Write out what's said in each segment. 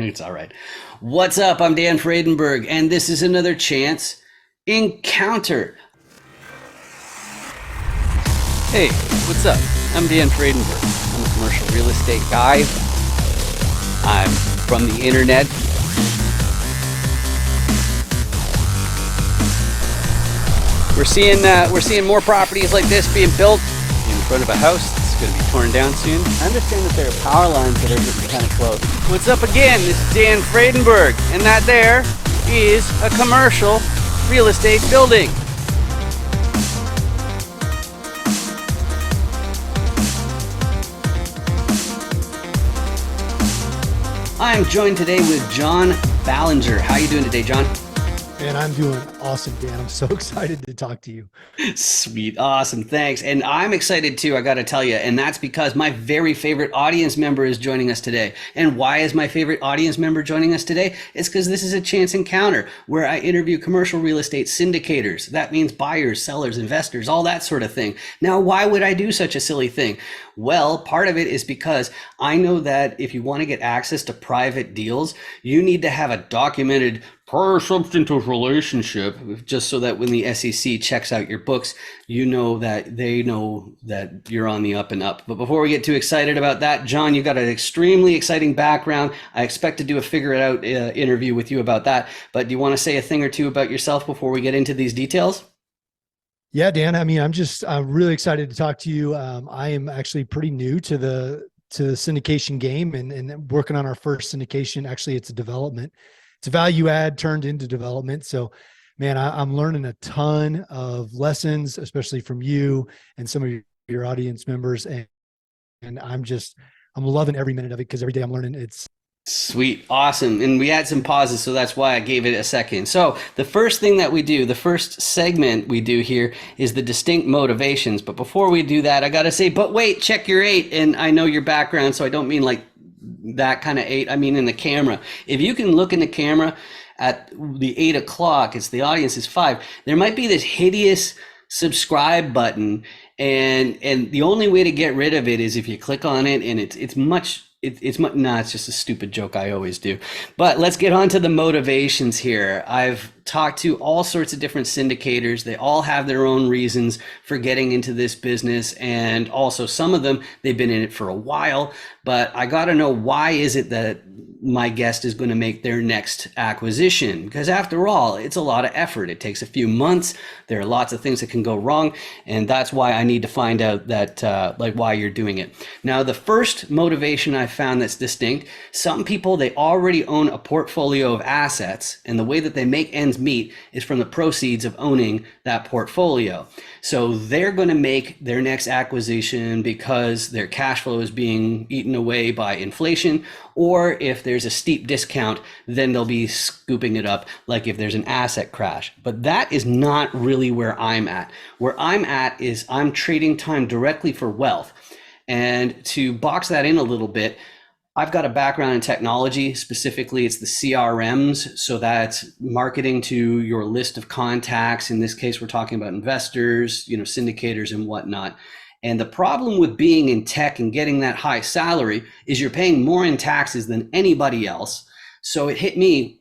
It's all right. What's up? I'm Dan Fredenberg, and this is another chance encounter. Hey, what's up? I'm Dan Fredenberg. I'm a commercial real estate guy. I'm from the internet. We're seeing more properties like this being built in front of a house that's going to be torn down soon. I understand that there are power lines that are getting kind of close. What's up again? This is Dan Fredenberg, and that there is a commercial real estate building. I'm joined today with John Ballenger. How are you doing today, John? Man, I'm doing awesome, Dan. I'm so excited to talk to you. Sweet. Awesome. Thanks. And I'm excited too, I got to tell you. And that's because my very favorite audience member is joining us today. And why is my favorite audience member joining us today? It's because this is a chance encounter where I interview commercial real estate syndicators. That means buyers, sellers, investors, all that sort of thing. Now, why would I do such a silly thing? Well, part of it is because I know that if you want to get access to private deals, you need to have a documented prior substantive relationship, just so that when the SEC checks out your books, you know that they know that you're on the up and up. But before we get too excited about that, John, you got an extremely exciting background. I expect to do a figure it out interview with you about that. But do you want to say a thing or two about yourself before we get into these details? Yeah, Dan. I mean, I'm really excited to talk to you. I am actually pretty new to the syndication game and working on our first syndication. Actually, it's a development. It's a value add turned into development. So, man, I'm learning a ton of lessons, especially from you and some of your audience members. And I'm loving every minute of it because every day I'm learning. It's Sweet. Awesome. And we had some pauses, so that's why I gave it a second. So the first thing that we do, the first segment we do here is the distinct motivations. But before we do that, I got to say, but wait, check your eight. And I know your background, so I don't mean like that kind of eight. I mean in the camera. If you can look in the camera at the 8 o'clock, it's the audience is 5. There might be this hideous subscribe button, and the only way to get rid of it is if you click on it, and it's just a stupid joke I always do. But let's get on to the motivations here. I've talked to all sorts of different syndicators. They all have their own reasons for getting into this business. And also some of them, they've been in it for a while, but I got to know, why is it that my guest is going to make their next acquisition? Because after all, it's a lot of effort. It takes a few months. There are lots of things that can go wrong. And that's why I need to find out that, why you're doing it. Now, the first motivation I found that's distinct, some people, they already own a portfolio of assets, and the way that they make ends meet is from the proceeds of owning that portfolio. So they're going to make their next acquisition because their cash flow is being eaten away by inflation, or if there's a steep discount, then they'll be scooping it up like if there's an asset crash. But that is not really where I'm at. Where I'm at is I'm trading time directly for wealth. And to box that in a little bit, I've got a background in technology. Specifically, it's the CRMs. So that's marketing to your list of contacts. In this case, we're talking about investors, syndicators and whatnot. And the problem with being in tech and getting that high salary is you're paying more in taxes than anybody else. So it hit me,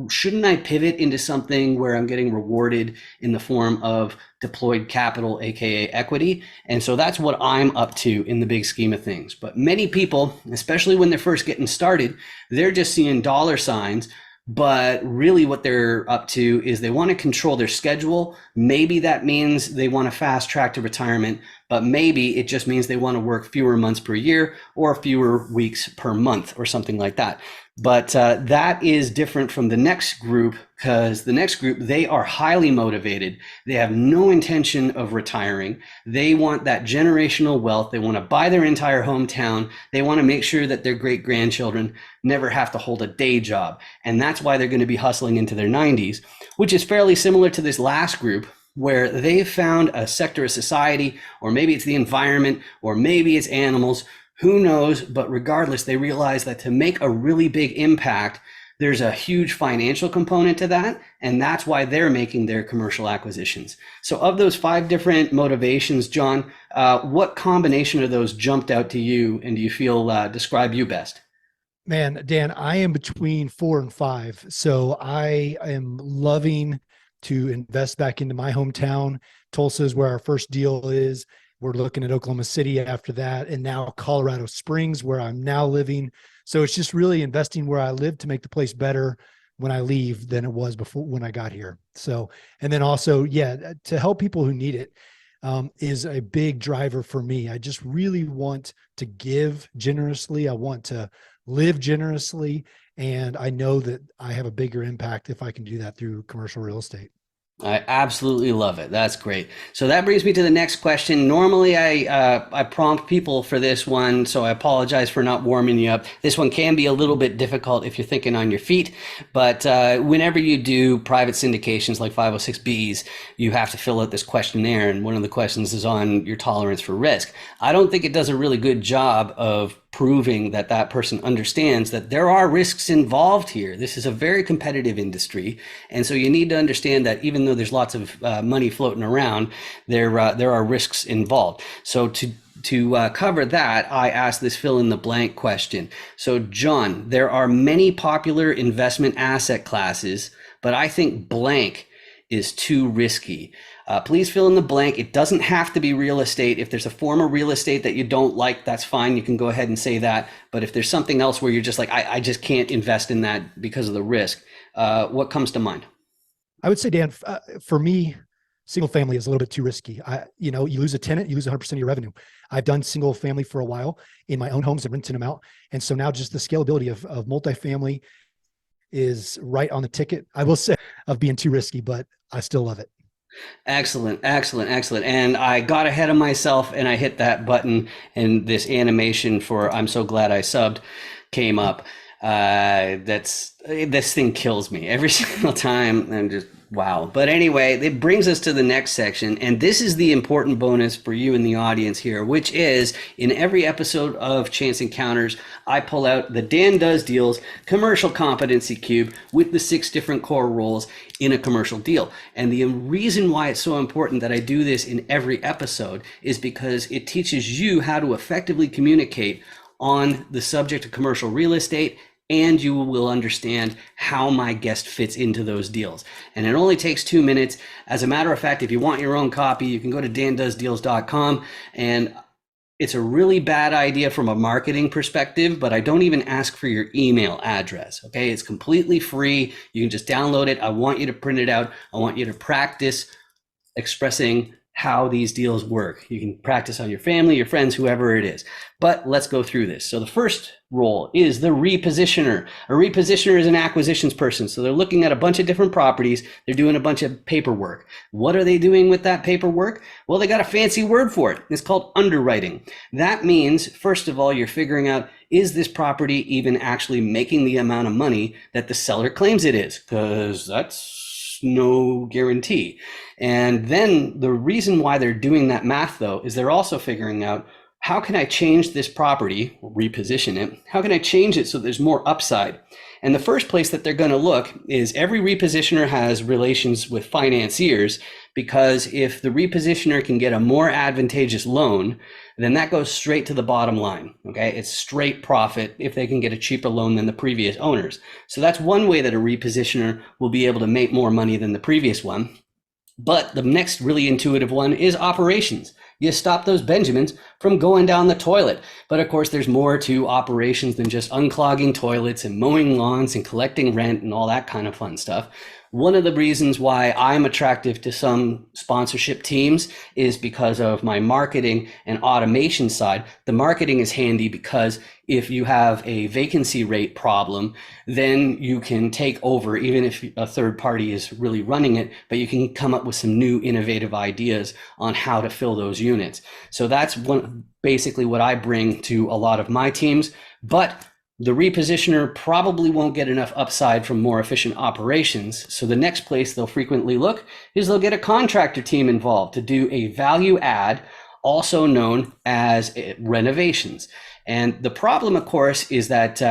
shouldn't I pivot into something where I'm getting rewarded in the form of deployed capital, AKA equity? And so that's what I'm up to in the big scheme of things. But many people, especially when they're first getting started, they're just seeing dollar signs. But really what they're up to is they want to control their schedule. Maybe that means they want to fast track to retirement, but maybe it just means they want to work fewer months per year or fewer weeks per month or something like that. But that is different from the next group, because the next group, they are highly motivated. They have no intention of retiring. They want that generational wealth. They want to buy their entire hometown. They want to make sure that their great grandchildren never have to hold a day job. And that's why they're going to be hustling into their 90s, which is fairly similar to this last group, where they've found a sector of society, or maybe it's the environment, or maybe it's animals. Who knows? But regardless, they realize that to make a really big impact, there's a huge financial component to that. And that's why they're making their commercial acquisitions. So of those 5 different motivations, John, what combination of those jumped out to you and do you feel describe you best? Man, Dan, I am between 4 and 5. So I am loving to invest back into my hometown. Tulsa is where our first deal is. We're looking at Oklahoma City after that, and now Colorado Springs, where I'm now living. So it's just really investing where I live to make the place better when I leave than it was before when I got here. So, and then also, yeah, to help people who need it is a big driver for me. I just really want to give generously. I want to live generously. And I know that I have a bigger impact if I can do that through commercial real estate. I absolutely love it. That's great. So that brings me to the next question. Normally, I prompt people for this one, so I apologize for not warming you up. This one can be a little bit difficult if you're thinking on your feet, but whenever you do private syndications like 506Bs, you have to fill out this questionnaire, and one of the questions is on your tolerance for risk. I don't think it does a really good job of proving that that person understands that there are risks involved here. This is a very competitive industry, and so you need to understand that even though there's lots of money floating around, there are risks involved. So to cover that, I asked this fill in the blank question. So John, there are many popular investment asset classes, but I think blank is too risky. Please fill in the blank. It doesn't have to be real estate. If there's a form of real estate that you don't like, that's fine. You can go ahead and say that. But if there's something else where you're just like, I just can't invest in that because of the risk, what comes to mind? I would say, Dan, for me, single family is a little bit too risky. You lose a tenant, you lose 100% of your revenue. I've done single family for a while in my own homes and renting them out. And so now just the scalability of multifamily is right on the ticket, I will say, of being too risky, but I still love it. Excellent, excellent, excellent. And I got ahead of myself and I hit that button, and this animation for "I'm so glad I subbed" came up. This thing kills me every single time. I'm just wow. But anyway, it brings us to the next section, and this is the important bonus for you in the audience here, which is in every episode of Chance Encounters, I pull out the Dan Does Deals commercial competency cube with the 6 different core roles in a commercial deal. And the reason why it's so important that I do this in every episode is because it teaches you how to effectively communicate on the subject of commercial real estate, and you will understand how my guest fits into those deals. And it only takes 2 minutes. As a matter of fact, if you want your own copy, you can go to dandoesdeals.com, and it's a really bad idea from a marketing perspective, but I don't even ask for your email address. Okay, it's completely free. You can just download it. I want you to print it out. I want you to practice expressing how these deals work. You can practice on your family, your friends, whoever it is. But let's go through this. So the first role is the repositioner. A repositioner is an acquisitions person. So they're looking at a bunch of different properties. They're doing a bunch of paperwork. What are they doing with that paperwork? Well, they got a fancy word for it. It's called underwriting. That means, first of all, you're figuring out, is this property even actually making the amount of money that the seller claims it is? Because that's no guarantee. And then the reason why they're doing that math, though, is they're also figuring out, how can I change this property, reposition it? How can I change it so there's more upside? And the first place that they're going to look is every repositioner has relations with financiers, because if the repositioner can get a more advantageous loan, then that goes straight to the bottom line. Okay, it's straight profit if they can get a cheaper loan than the previous owners. So that's one way that a repositioner will be able to make more money than the previous one. But the next really intuitive one is operations. You stop those Benjamins from going down the toilet. But of course, there's more to operations than just unclogging toilets and mowing lawns and collecting rent and all that kind of fun stuff. One of the reasons why I'm attractive to some sponsorship teams is because of my marketing and automation side. The marketing is handy because if you have a vacancy rate problem, then you can take over, even if a third party is really running it, but you can come up with some new innovative ideas on how to fill those units. So that's basically what I bring to a lot of my teams. But the repositioner probably won't get enough upside from more efficient operations. So the next place they'll frequently look is they'll get a contractor team involved to do a value add, also known as renovations. And the problem, of course, is that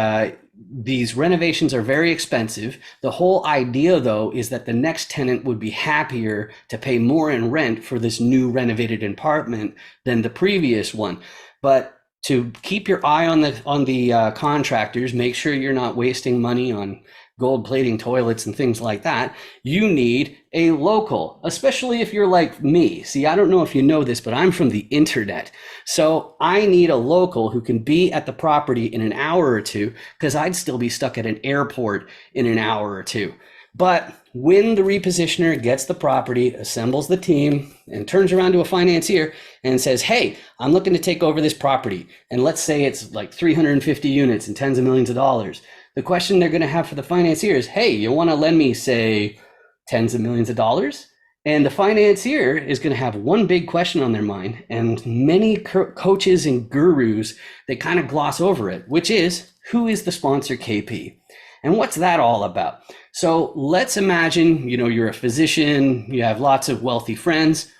these renovations are very expensive. The whole idea, though, is that the next tenant would be happier to pay more in rent for this new renovated apartment than the previous one. But to keep your eye on the contractors, make sure you're not wasting money on gold plating toilets and things like that. You need a local, especially if you're like me. See, I don't know if you know this, but I'm from the internet. So I need a local who can be at the property in an hour or two, because I'd still be stuck at an airport in an hour or two. But when the repositioner gets the property, assembles the team, and turns around to a financier and says, hey, I'm looking to take over this property, and let's say it's like 350 units and tens of millions of dollars, the question they're going to have for the financier is, hey, you want to lend me, say, tens of millions of dollars? And the financier is going to have one big question on their mind, and many coaches and gurus, they kind of gloss over it, which is, who is the sponsor KP? And what's that all about? So let's imagine, you're a physician, you have lots of wealthy friends,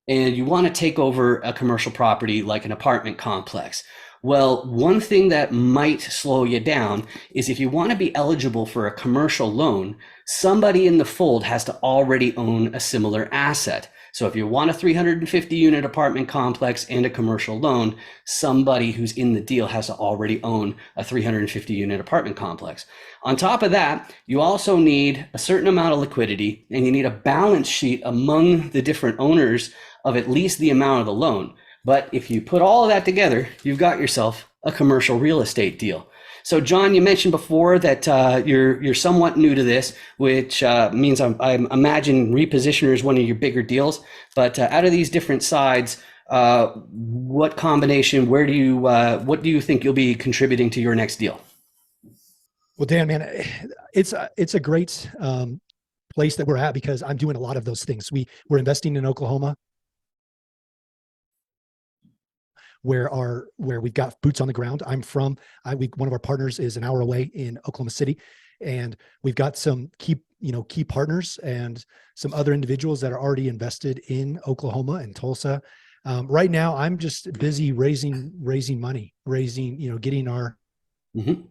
and you want to take over a commercial property like an apartment complex. Well, one thing that might slow you down is if you want to be eligible for a commercial loan, somebody in the fold has to already own a similar asset. So if you want a 350 unit apartment complex and a commercial loan, somebody who's in the deal has to already own a 350 unit apartment complex. On top of that, you also need a certain amount of liquidity, and you need a balance sheet among the different owners of at least the amount of the loan. But if you put all of that together, you've got yourself a commercial real estate deal. So, John, you mentioned before that you're somewhat new to this, which means I imagine repositioner is one of your bigger deals. But out of these different sides, what combination? What do you think you'll be contributing to your next deal? Well, Dan, man, it's a great place that we're at, because I'm doing a lot of those things. We're investing in Oklahoma, where we've got boots on the ground. One of our partners is an hour away in Oklahoma City, and we've got some key partners and some other individuals that are already invested in Oklahoma and Tulsa. Right now, I'm just busy raising money, getting our Mm-hmm.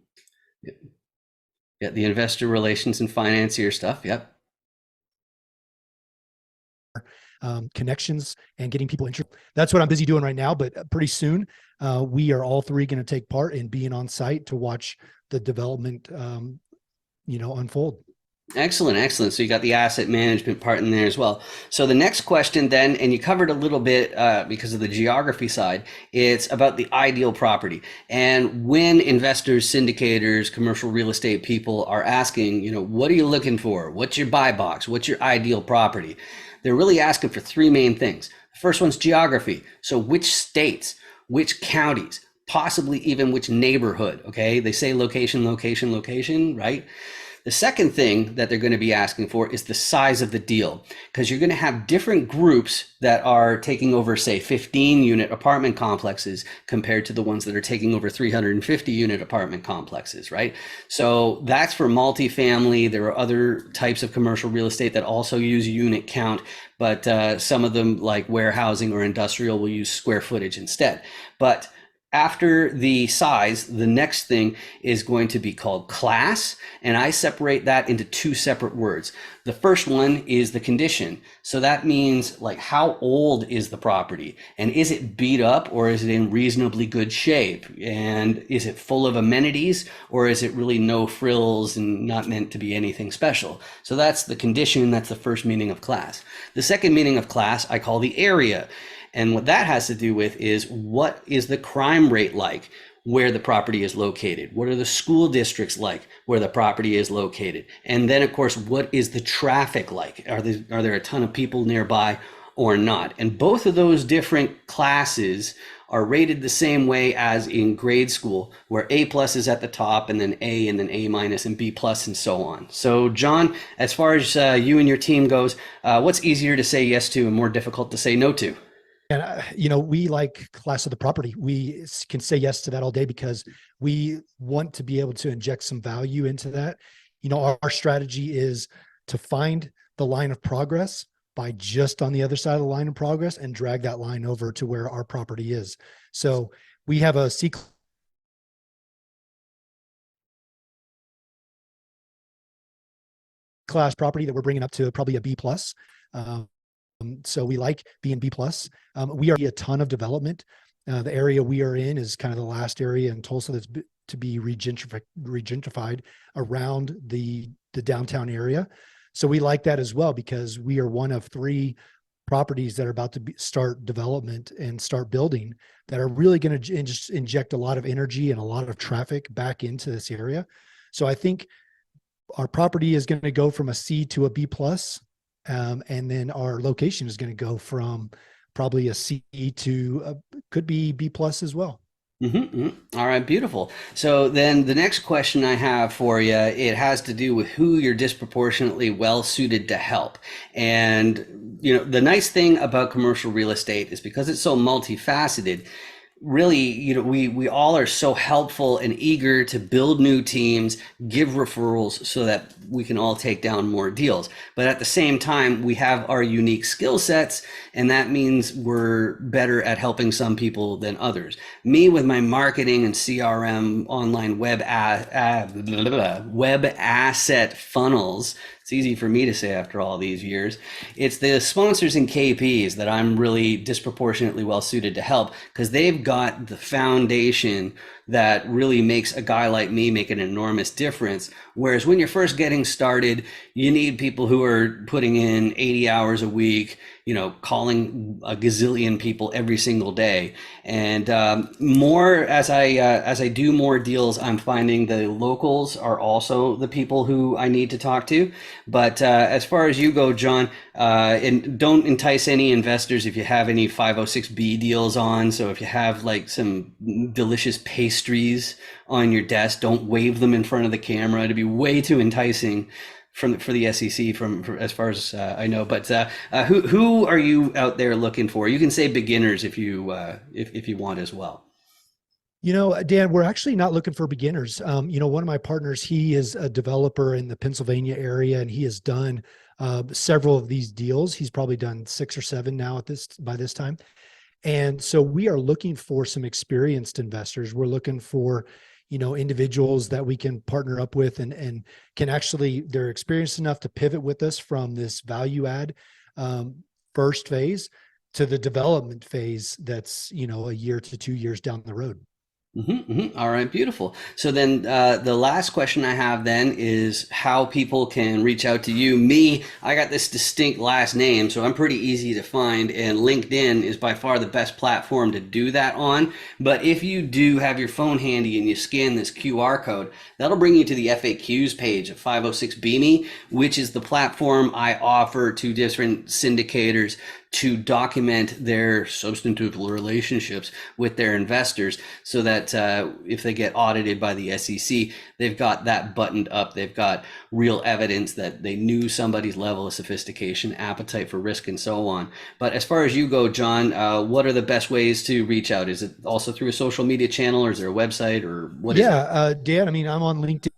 Yeah, the investor relations and financier stuff. Yep. connections and getting people interested. That's what I'm busy doing right now. But pretty soon, we are all three going to take part in being on site to watch the development, unfold. Excellent, excellent. So you got the asset management part in there as well. So the next question then, and you covered a little bit because of the geography side, it's about the ideal property. And when investors, syndicators, commercial real estate people are asking, what are you looking for? What's your buy box? What's your ideal property? They're really asking for three main things. The first one's geography. So which states, which counties, possibly even which neighborhood, okay? They say location, location, location, right? The second thing that they're going to be asking for is the size of the deal, because you're going to have different groups that are taking over, say, 15 unit apartment complexes compared to the ones that are taking over 350 unit apartment complexes, right? So that's for multifamily. There are other types of commercial real estate that also use unit count, but some of them, like warehousing or industrial, will use square footage instead. But after the size, the next thing is going to be called class, and I separate that into two separate words. The first one is the condition. So that means, like, how old is the property, and is it beat up or is it in reasonably good shape, and is it full of amenities or is it really no frills and not meant to be anything special? So that's the condition. That's the first meaning of class. The second meaning of class I call the area. And what that has to do with is, what is the crime rate like where the property is located? What are the school districts like where the property is located? And then, of course, what is the traffic like? Are there a ton of people nearby or not? And both of those different classes are rated the same way as in grade school, where A plus is at the top, and then A, and then A minus, and B plus, and so on. So, John, as far as you and your team goes, what's easier to say yes to and more difficult to say no to? And, we like class of the property. We can say yes to that all day because we want to be able to inject some value into that. Our strategy is to find the line of progress by just on the other side of the line of progress and drag that line over to where our property is. So we have a C class property that we're bringing up to probably a B plus. So we like B and B plus. We are a ton of development The area we are in is kind of the last area in Tulsa that's to be regentrified around the downtown area. So we like that as well because we are one of three properties that are about to start development and start building that are really going to just inject a lot of energy and a lot of traffic back into this area. So I think our property is going to go from a C to a B plus, and then our location is going to go from probably a C to could be B plus as well. All right, beautiful. So then the next question I have for you, it has to do with who you're disproportionately well suited to help. And the nice thing about commercial real estate is because it's so multifaceted, really, we all are so helpful and eager to build new teams, give referrals so that we can all take down more deals. But at the same time, we have our unique skill sets, and that means we're better at helping some people than others. Me with my marketing and CRM, online web asset funnels. It's easy for me to say after all these years. It's the sponsors and KPs that I'm really disproportionately well suited to help because they've got the foundation that really makes a guy like me make an enormous difference. Whereas when you're first getting started, you need people who are putting in 80 hours a week, calling a gazillion people every single day. And more as I do more deals, I'm finding the locals are also the people who I need to talk to. But as far as you go, John, and don't entice any investors if you have any 506B deals on. So if you have like some delicious pastries on your desk, don't wave them in front of the camera. It'd be way too enticing for the SEC from as far as I know. But who are you out there looking for? You can say beginners if you want as well. Dan, we're actually not looking for beginners. One of my partners, he is a developer in the Pennsylvania area, and he has done several of these deals. He's probably done 6 or 7 now by this time. And so we are looking for some experienced investors. We're looking for, individuals that we can partner up with and can actually, they're experienced enough to pivot with us from this value add first phase to the development phase that's, a year to 2 years down the road. All right, beautiful. So then the last question I have then is how people can reach out to you. Me, I got this distinct last name, so I'm pretty easy to find, and LinkedIn is by far the best platform to do that on. But if you do have your phone handy and you scan this QR code, that'll bring you to the FAQs page of 506BME, which is the platform I offer to different syndicators to document their substantive relationships with their investors so that if they get audited by the SEC, they've got that buttoned up. They've got real evidence that they knew somebody's level of sophistication, appetite for risk, and so on. But as far as you go, John, what are the best ways to reach out? Is it also through a social media channel, or is there a website, or what is it? Dan, I'm on LinkedIn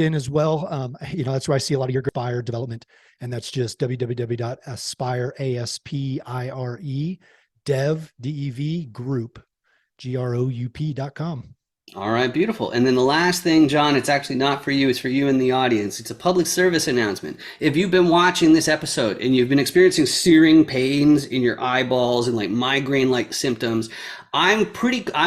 as well. That's where I see a lot of your fire development, and that's just www.aspire, ASPIRE, dev, group, group.com. All right, beautiful. And then the last thing, John, it's actually not for you, it's for you in the audience. It's a public service announcement. If you've been watching this episode and you've been experiencing searing pains in your eyeballs and like migraine-like symptoms, I'm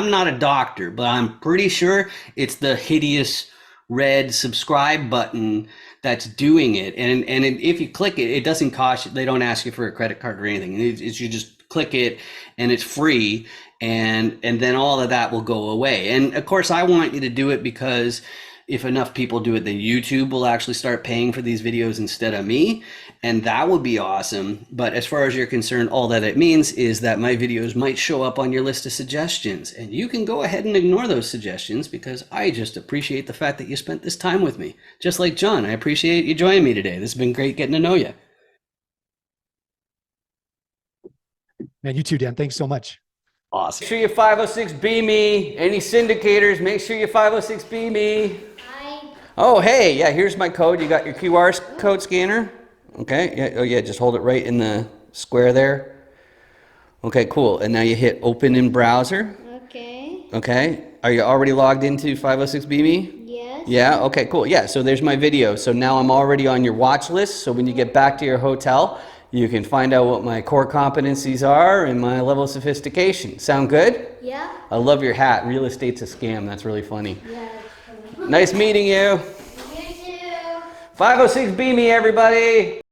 not a doctor, but I'm pretty sure it's the hideous red subscribe button that's doing it. And if you click it, it doesn't cost you, they don't ask you for a credit card or anything. It's you just click it and it's free. And then all of that will go away. And of course, I want you to do it because if enough people do it, then YouTube will actually start paying for these videos instead of me. And that would be awesome. But as far as you're concerned, all that it means is that my videos might show up on your list of suggestions. And you can go ahead and ignore those suggestions because I just appreciate the fact that you spent this time with me. Just like John, I appreciate you joining me today. This has been great getting to know you. Man, you too, Dan. Thanks so much. Awesome. Make sure you 506B me. Any syndicators, make sure you 506B me. Hi. Oh, hey, yeah, here's my code. You got your QR code scanner? Okay, yeah, oh yeah, just hold it right in the square there. Okay, cool. And now you hit open in browser. Okay. Okay. Are you already logged into 506B me? Yes. Yeah, okay, cool. Yeah, so there's my video. So now I'm already on your watch list. So when you get back to your hotel, You can find out what my core competencies are and my level of sophistication. Sound good? Yeah. I love your hat. Real estate's a scam. That's really funny. Yeah. Nice meeting you. You too. 506 B me, everybody.